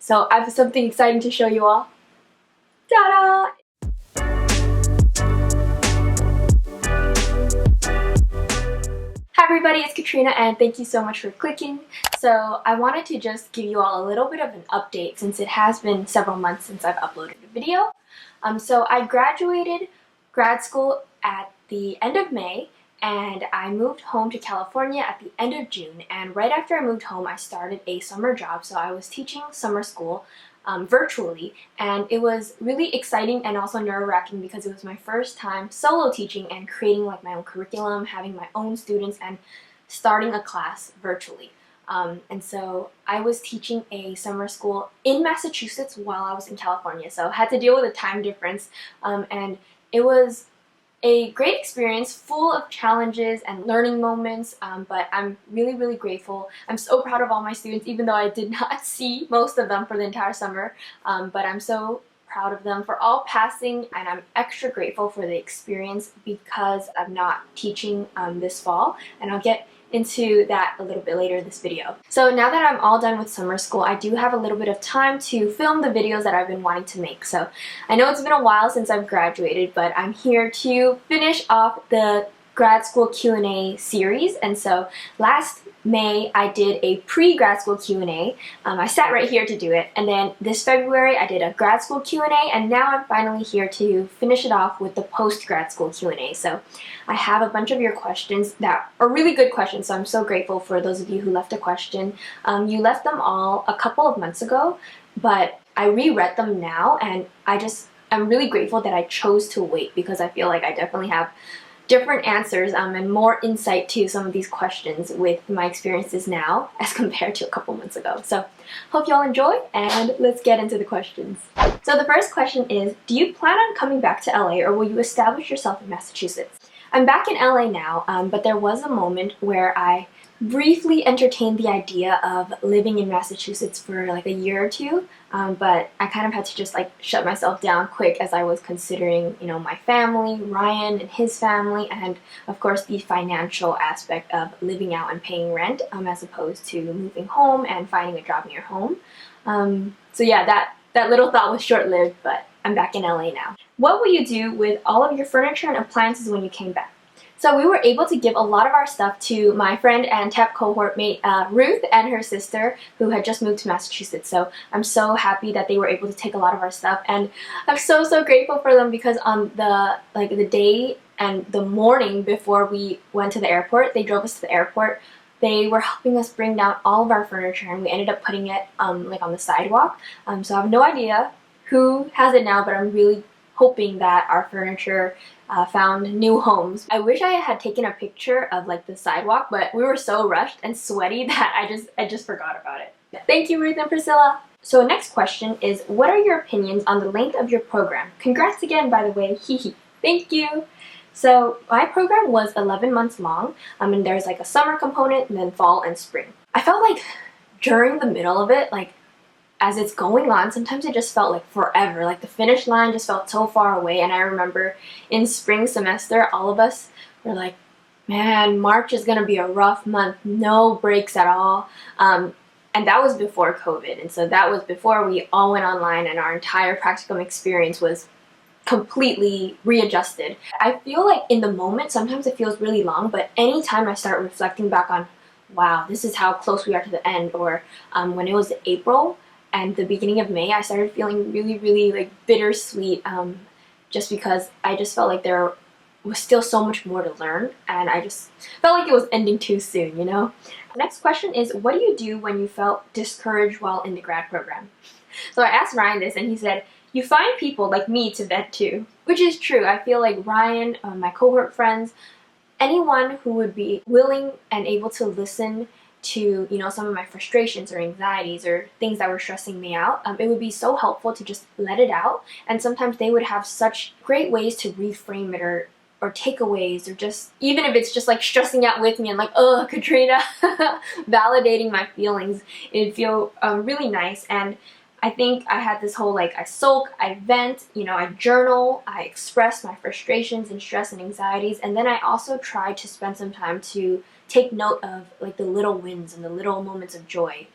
So I have something exciting to show you all. Ta-da! Hi everybody, it's Katrina and thank you so much for clicking. So I wanted to just give you all a little bit of an update since it has been several months since I've uploaded a video. So I graduated grad school at the end of May and I moved home to California at the end of June, and right after I moved home I started a summer job. So I was teaching summer school virtually, and it was really exciting and also nerve-wracking because it was my first time solo teaching and creating like my own curriculum, having my own students, and starting a class virtually. And so I was teaching a summer school in Massachusetts while I was in California, so I had to deal with a time difference, and it was a great experience full of challenges and learning moments, but I'm really grateful. I'm so proud of all my students, even though I did not see most of them for the entire summer, but I'm so proud of them for all passing, and I'm extra grateful for the experience because I'm not teaching this fall, and I'll get into that a little bit later in this video. So now that I'm all done with summer school, I do have a little bit of time to film the videos that I've been wanting to make. So I know it's been a while since I've graduated, but I'm here to finish off the grad school Q&A series. And so last May I did a pre-grad school Q&A. I sat right here to do it, and then this February I did a grad school Q&A, and now I'm finally here to finish it off with the post-grad school Q&A. So I have a bunch of your questions that are really good questions, so I'm so grateful for those of you who left a question. You left them all a couple of months ago, but I reread them now, and I'm really grateful that I chose to wait because I feel like I definitely have different answers and more insight to some of these questions with my experiences now as compared to a couple months ago. So hope y'all enjoy, and let's get into the questions. So the first question is, do you plan on coming back to LA, or will you establish yourself in Massachusetts? I'm back in LA now, but there was a moment where I briefly entertained the idea of living in Massachusetts for like a year or two, but I kind of had to just like shut myself down quick as I was considering, you know, my family, Ryan and his family, and of course the financial aspect of living out and paying rent as opposed to moving home and finding a job near home. So yeah, that little thought was short-lived, but I'm back in LA now. What will you do with all of your furniture and appliances when you came back? So we were able to give a lot of our stuff to my friend and TEP cohort mate Ruth and her sister, who had just moved to Massachusetts. So I'm so happy that they were able to take a lot of our stuff, and I'm so grateful for them because on the day and the morning before we went to the airport, they drove us to the airport. They were helping us bring down all of our furniture, and we ended up putting it like on the sidewalk. So I have no idea who has it now, but I'm really hoping that our furniture found new homes. I wish I had taken a picture of like the sidewalk, but we were so rushed and sweaty that I just forgot about it. Thank you, Ruth and Priscilla. So next question is, what are your opinions on the length of your program? Congrats again, by the way, hehe. Thank you. So my program was 11 months long, and there's like a summer component and then fall and spring. I felt like during the middle of it, like as it's going on, sometimes it just felt like forever. Like the finish line just felt so far away, and I remember in spring semester, all of us were like, man, March is gonna be a rough month, no breaks at all. And that was before COVID, and so that was before we all went online and our entire practicum experience was completely readjusted. I feel like in the moment, sometimes it feels really long, but anytime I start reflecting back on, wow, this is how close we are to the end, or when it was April, and the beginning of May, I started feeling really like bittersweet, just because I just felt like there was still so much more to learn, and I just felt like it was ending too soon, you know? The next question is, what do you do when you felt discouraged while in the grad program? So I asked Ryan this, and he said, you find people like me to vent to, which is true. I feel like Ryan, my cohort friends, anyone who would be willing and able to listen to, you know, some of my frustrations or anxieties or things that were stressing me out, it would be so helpful to just let it out. And sometimes they would have such great ways to reframe it, or takeaways, or just, even if it's just like stressing out with me and like, oh, Katrina, validating my feelings, it'd feel really nice. And I think I had this whole like, I sulk, I vent, you know, I journal, I express my frustrations and stress and anxieties, and then I also try to spend some time to take note of like the little wins and the little moments of joy.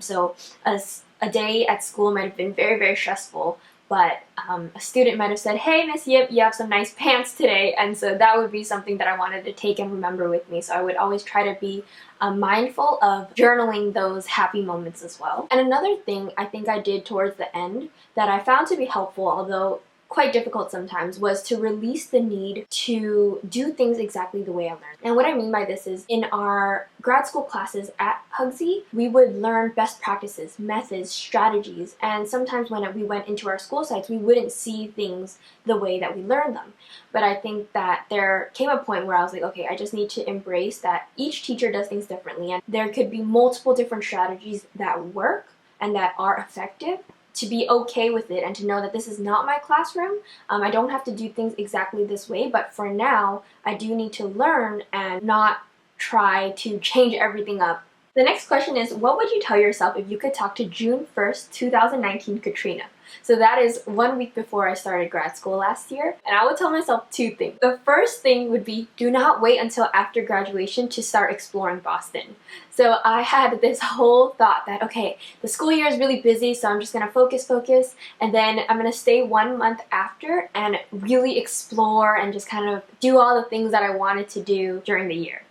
So a day at school might have been very, very stressful, but a student might have said, "Hey, Miss Yip, you have some nice pants today," and so that would be something that I wanted to take and remember with me. So I would always try to be mindful of journaling those happy moments as well. And another thing I think I did towards the end that I found to be helpful, although quite difficult sometimes, was to release the need to do things exactly the way I learned. And what I mean by this is, in our grad school classes at HGSE, we would learn best practices, methods, strategies, and sometimes when we went into our school sites, we wouldn't see things the way that we learned them. But I think that there came a point where I was like, okay, I just need to embrace that each teacher does things differently, and there could be multiple different strategies that work and that are effective, to be okay with it and to know that this is not my classroom. I don't have to do things exactly this way, but for now, I do need to learn and not try to change everything up. The next question is, what would you tell yourself if you could talk to June 1st, 2019 Katrina? So that is 1 week before I started grad school last year, and I would tell myself 2 things. The first thing would be, do not wait until after graduation to start exploring Boston. So I had this whole thought that, okay, the school year is really busy, so I'm just gonna focus, and then I'm gonna stay 1 month after and really explore and just kind of do all the things that I wanted to do during the year.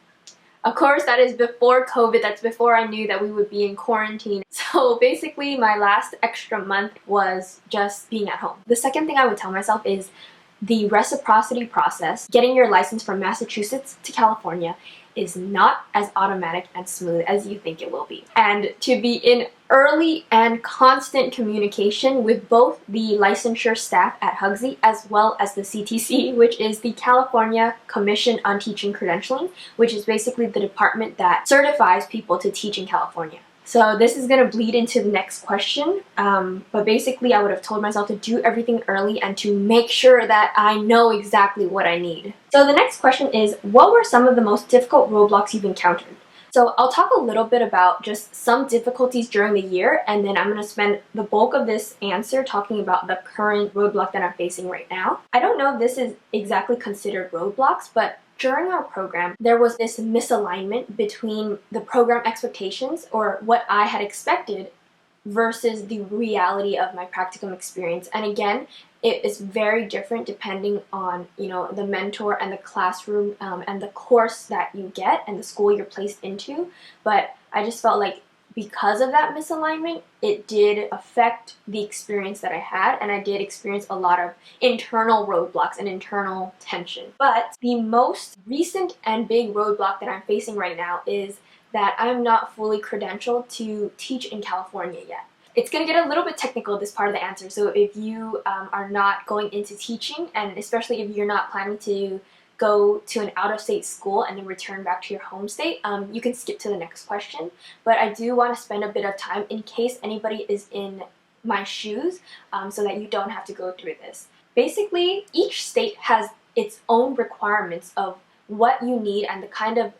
Of course, that is before COVID, that's before I knew that we would be in quarantine. So basically, my last extra month was just being at home. The second thing I would tell myself is the reciprocity process, getting your license from Massachusetts to California, is not as automatic and smooth as you think it will be. And to be in early and constant communication with both the licensure staff at HGSE as well as the CTC, which is the California Commission on Teaching Credentialing, which is basically the department that certifies people to teach in California. So this is going to bleed into the next question, but basically I would have told myself to do everything early and to make sure that I know exactly what I need. So the next question is, what were some of the most difficult roadblocks you've encountered? So I'll talk a little bit about just some difficulties during the year, and then I'm going to spend the bulk of this answer talking about the current roadblock that I'm facing right now. I don't know if this is exactly considered roadblocks, but during our program, there was this misalignment between the program expectations, or what I had expected, versus the reality of my practicum experience. And again, it is very different depending on, the mentor and the classroom and the course that you get and the school you're placed into. But I just felt like because of that misalignment, it did affect the experience that I had, and I did experience a lot of internal roadblocks and internal tension. But the most recent and big roadblock that I'm facing right now is that I'm not fully credentialed to teach in California yet. It's going to get a little bit technical, this part of the answer, so if you are not going into teaching, and especially if you're not planning to go to an out-of-state school and then return back to your home state, you can skip to the next question. But I do want to spend a bit of time in case anybody is in my shoes, so that you don't have to go through this. Basically, each state has its own requirements of what you need and the kind of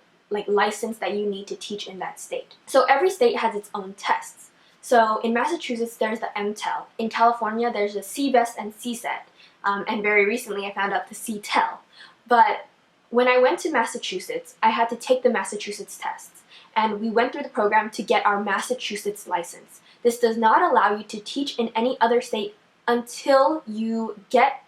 license that you need to teach in that state. So every state has its own tests. So in Massachusetts, there's the MTEL. In California, there's the CBEST and CSET. And very recently, I found out the CTEL. But when I went to Massachusetts, I had to take the Massachusetts tests, and we went through the program to get our Massachusetts license. This does not allow you to teach in any other state until you get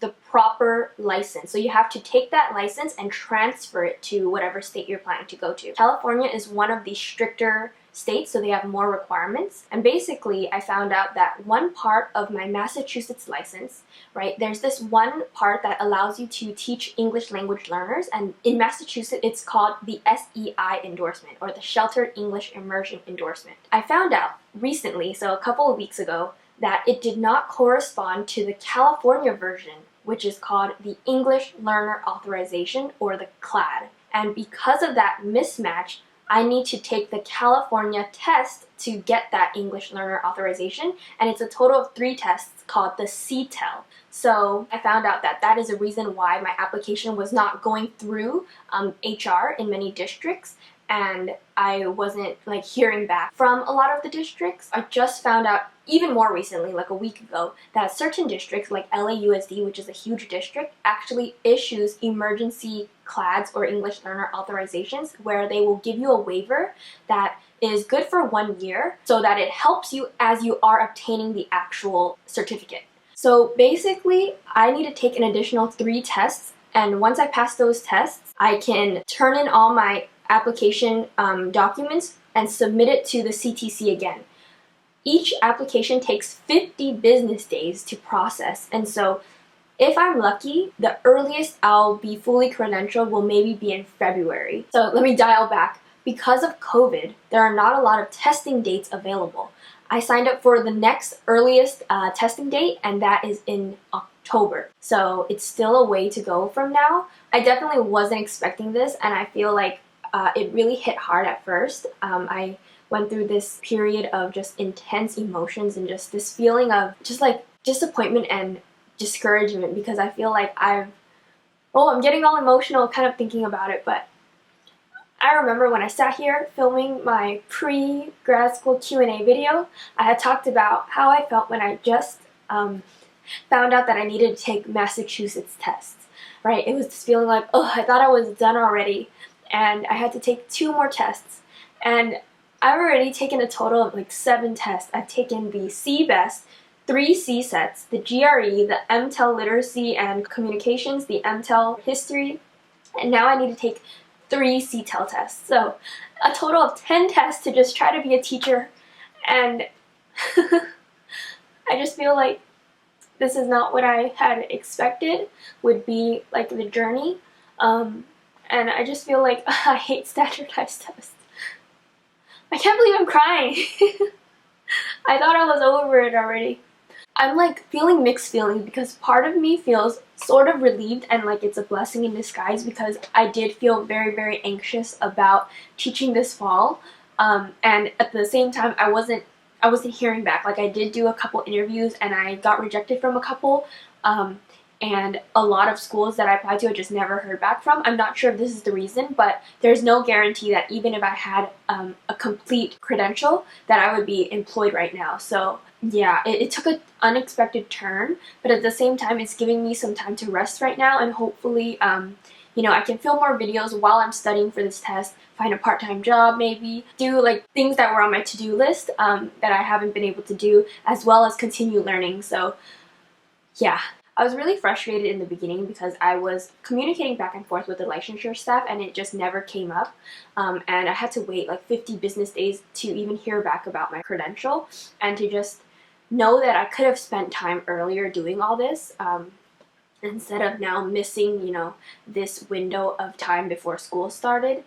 the proper license. So you have to take that license and transfer it to whatever state you're planning to go to. California is one of the stricter states, so they have more requirements. And basically, I found out that one part of my Massachusetts license, right, there's this one part that allows you to teach English language learners, and in Massachusetts, it's called the SEI endorsement, or the Sheltered English Immersion endorsement. I found out recently, so a couple of weeks ago, that it did not correspond to the California version, which is called the English Learner Authorization, or the CLAD. And because of that mismatch, I need to take the California test to get that English Learner Authorization, and it's a total of 3 tests called the CTEL. So I found out that that is a reason why my application was not going through HR in many districts, and I wasn't hearing back from a lot of the districts. I just found out even more recently, like a week ago, that certain districts like LAUSD, which is a huge district, actually issues emergency CLADs or English Learner Authorizations, where they will give you a waiver that is good for 1 year so that it helps you as you are obtaining the actual certificate. So basically, I need to take an additional 3 tests, and once I pass those tests, I can turn in all my application documents and submit it to the CTC again. Each application takes 50 business days to process, and so if I'm lucky, the earliest I'll be fully credentialed will maybe be in February. So let me dial back. Because of COVID, there are not a lot of testing dates available. I signed up for the next earliest testing date, and that is in October. So it's still a way to go from now. I definitely wasn't expecting this, and I feel like it really hit hard at first. I went through this period of just intense emotions and just this feeling of just like disappointment and discouragement, because I feel like I'm getting all emotional kind of thinking about it. But I remember when I sat here filming my pre-grad school Q&A video, I had talked about how I felt when I just found out that I needed to take Massachusetts tests, right? It was this feeling like, oh, I thought I was done already, and I had to take 2 more tests. And I've already taken a total of like 7 tests. I've taken the CBEST, 3 C-sets, the GRE, the MTEL Literacy and Communications, the MTEL History, and now I need to take 3 CTEL tests. So a total of 10 tests to just try to be a teacher, and I just feel like this is not what I had expected would be like the journey, and I just feel like I hate standardized tests. I can't believe I'm crying. I thought I was over it already. I'm like feeling mixed feelings because part of me feels sort of relieved and like it's a blessing in disguise, because I did feel very, very anxious about teaching this fall, and at the same time I wasn't hearing back. Like, I did do a couple interviews and I got rejected from a couple, and a lot of schools that I applied to I just never heard back from. I'm not sure if this is the reason, but there's no guarantee that even if I had a complete credential that I would be employed right now. So yeah, it took an unexpected turn, but at the same time it's giving me some time to rest right now, and hopefully you know, I can film more videos while I'm studying for this test, find a part-time job maybe, do like things that were on my to-do list that I haven't been able to do, as well as continue learning. So yeah. I was really frustrated in the beginning because I was communicating back and forth with the licensure staff and it just never came up, and I had to wait like 50 business days to even hear back about my credential, and to just know that I could have spent time earlier doing all this, instead of now missing, you know, this window of time before school started.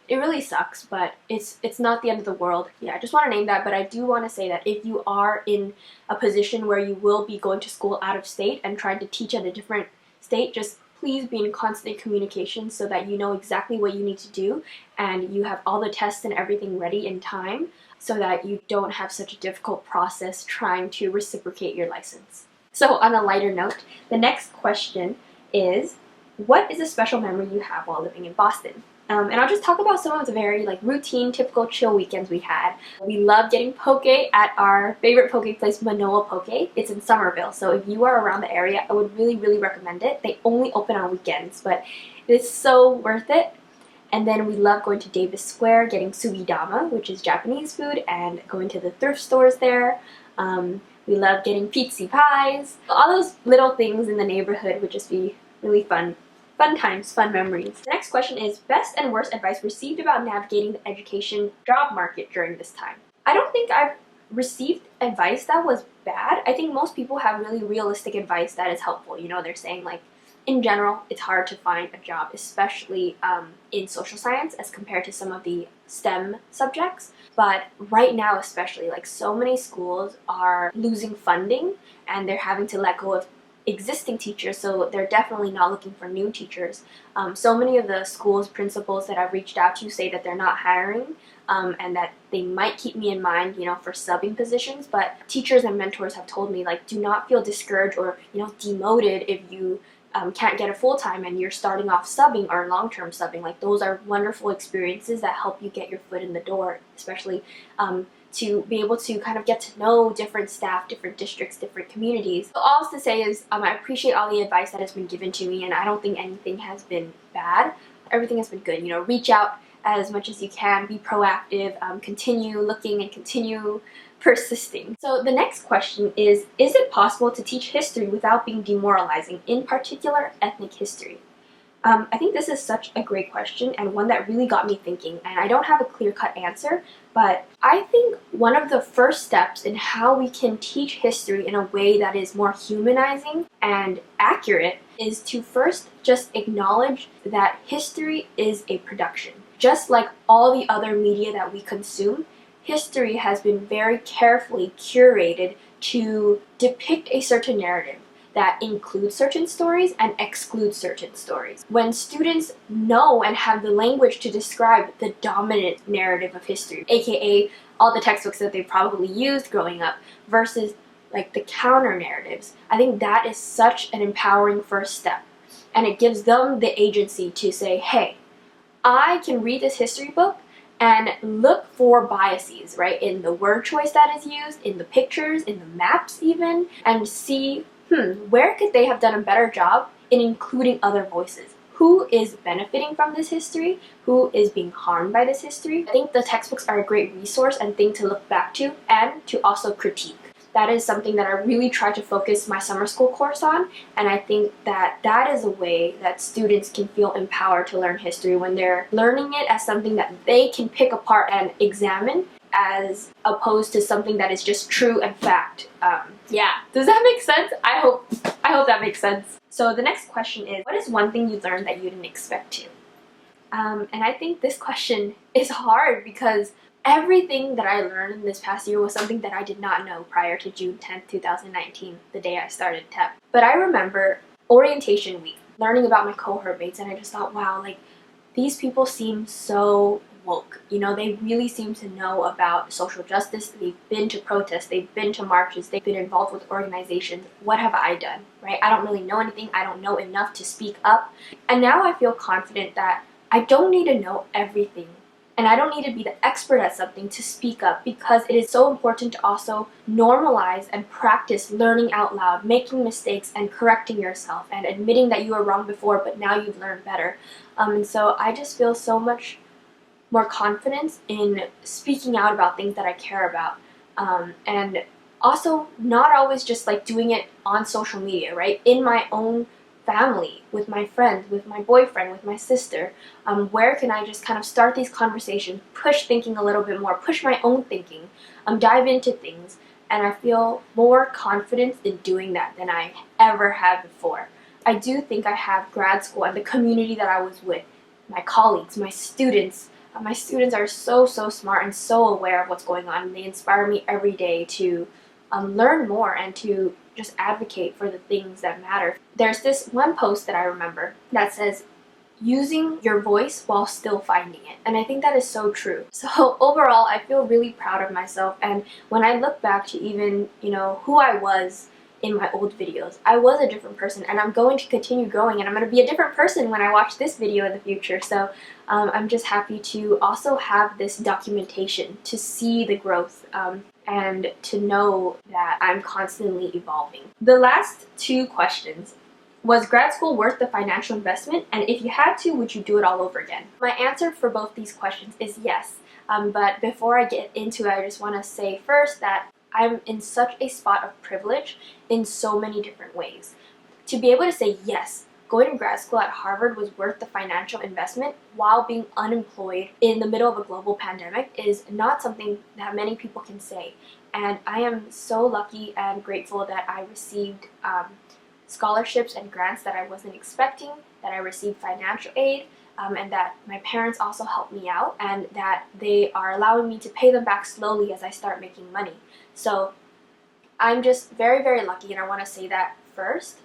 It really sucks, but it's not the end of the world. Yeah, I just want to name that, but I do want to say that if you are in a position where you will be going to school out of state and trying to teach at a different state, just please be in constant communication so that you know exactly what you need to do and you have all the tests and everything ready in time, so that you don't have such a difficult process trying to reciprocate your license. So on a lighter note, the next question is, what is a special memory you have while living in Boston? And I'll just talk about some of the very like routine, typical chill weekends we had. We loved getting poke at our favorite poke place, Manoa Poke. It's in Somerville, so if you are around the area, I would really, really recommend it. They only open on weekends, but it's so worth it. And then we love going to Davis Square, getting sugidama, which is Japanese food, and going to the thrift stores there. We love getting pizza pies. All those little things in the neighborhood would just be really fun. Fun times, fun memories. The next question is, best and worst advice received about navigating the education job market during this time. I don't think I've received advice that was bad. I think most people have really realistic advice that is helpful. You know, they're saying like, in general, it's hard to find a job, especially in social science as compared to some of the STEM subjects. But right now especially, like, so many schools are losing funding and they're having to let go of existing teachers, so they're definitely not looking for new teachers. So many of the schools' principals that I've reached out to say that they're not hiring, and that they might keep me in mind, you know, for subbing positions, but teachers and mentors have told me, like, do not feel discouraged or, you know, demoted if you can't get a full-time and you're starting off subbing or long-term subbing. Like, those are wonderful experiences that help you get your foot in the door, especially to be able to kind of get to know different staff, different districts, different communities. So all to say is I appreciate all the advice that has been given to me, and I don't think anything has been bad. Everything has been good. You know, reach out as much as you can. Be proactive, continue looking and continue persisting. So the next question is it possible to teach history without being demoralizing, in particular ethnic history? I think this is such a great question and one that really got me thinking, and I don't have a clear-cut answer, but I think one of the first steps in how we can teach history in a way that is more humanizing and accurate is to first just acknowledge that history is a production. Just like all the other media that we consume, history has been very carefully curated to depict a certain narrative that includes certain stories and excludes certain stories. When students know and have the language to describe the dominant narrative of history, aka all the textbooks that they've probably used growing up, versus like the counter narratives, I think that is such an empowering first step. And it gives them the agency to say, hey, I can read this history book and look for biases, right, in the word choice that is used, in the pictures, in the maps even, and see where could they have done a better job in including other voices? Who is benefiting from this history? Who is being harmed by this history? I think the textbooks are a great resource and thing to look back to and to also critique. That is something that I really try to focus my summer school course on, and I think that that is a way that students can feel empowered to learn history when they're learning it as something that they can pick apart and examine, as opposed to something that is just true and fact. Yeah, does that make sense? I hope that makes sense. So the next question is, what is one thing you learned that you didn't expect to? And I think this question is hard because everything that I learned this past year was something that I did not know prior to June 10th, 2019, the day I started TEP. But I remember orientation week, learning about my cohort mates, and I just thought, wow, like, these people seem so woke. You know, they really seem to know about social justice. They've been to protests, they've been to marches, they've been involved with organizations. What have I done, right? I don't really know anything. I don't know enough to speak up. And now I feel confident that I don't need to know everything. And I don't need to be the expert at something to speak up, because it is so important to also normalize and practice learning out loud, making mistakes and correcting yourself and admitting that you were wrong before but now you've learned better. And so I just feel so much more confidence in speaking out about things that I care about. And also not always just like doing it on social media, right? In my own family, with my friends, with my boyfriend, with my sister, where can I just kind of start these conversations, push thinking a little bit more, push my own thinking, dive into things, and I feel more confidence in doing that than I ever have before. I do think I have grad school and the community that I was with, my colleagues, my students. My students are so smart and so aware of what's going on, and they inspire me every day to learn more and to just advocate for the things that matter. There's this one post that I remember that says, using your voice while still finding it. And I think that is so true. So overall, I feel really proud of myself, and when I look back to even, you know, who I was in my old videos, I was a different person, and I'm going to continue growing, and I'm going to be a different person when I watch this video in the future. So I'm just happy to also have this documentation to see the growth and to know that I'm constantly evolving. The last two questions: was grad school worth the financial investment? And if you had to, would you do it all over again? My answer for both these questions is yes. But before I get into it, I just want to say first that I'm in such a spot of privilege in so many different ways. To be able to say yes, going to grad school at Harvard was worth the financial investment while being unemployed in the middle of a global pandemic is not something that many people can say. And I am so lucky and grateful that I received scholarships and grants that I wasn't expecting, that I received financial aid, and that my parents also helped me out, and that they are allowing me to pay them back slowly as I start making money. So I'm just very lucky, and I want to say that first.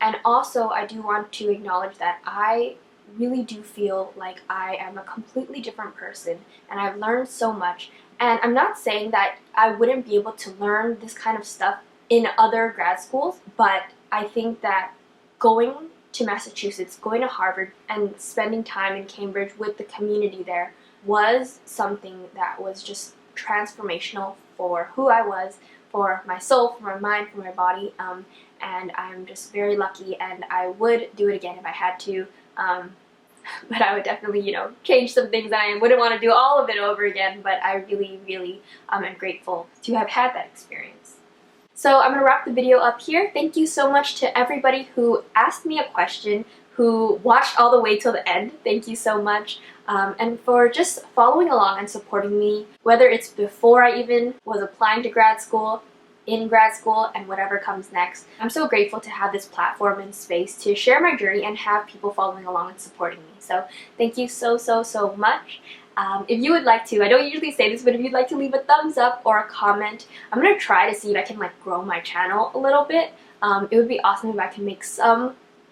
And also I do want to acknowledge that I really do feel like I am a completely different person, and I've learned so much. And I'm not saying that I wouldn't be able to learn this kind of stuff in other grad schools, but I think that going to Massachusetts, going to Harvard, and spending time in Cambridge with the community there was something that was just transformational for who I was, for my soul, for my mind, for my body, and I'm just very lucky, and I would do it again if I had to. but I would definitely, you know, change some things. I wouldn't want to do all of it over again, but I really, really am grateful to have had that experience. So I'm going to wrap the video up here. Thank you so much to everybody who asked me a question, who watched all the way till the end. Thank you so much. And for just following along and supporting me, whether it's before I even was applying to grad school, in grad school, and whatever comes next. I'm so grateful to have this platform and space to share my journey and have people following along and supporting me. So thank you so, so, so much. If you would like to, I don't usually say this, but if you'd like to leave a thumbs up or a comment, I'm going to try to see if I can like grow my channel a little bit. It would be awesome if I can make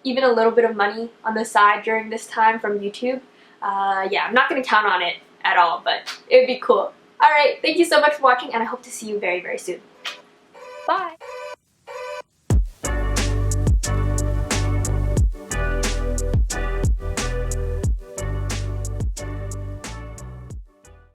even a little bit of money on the side during this time from YouTube. Yeah, I'm not going to count on it at all, but it would be cool. Alright, thank you so much for watching, and I hope to see you very, very soon. Bye!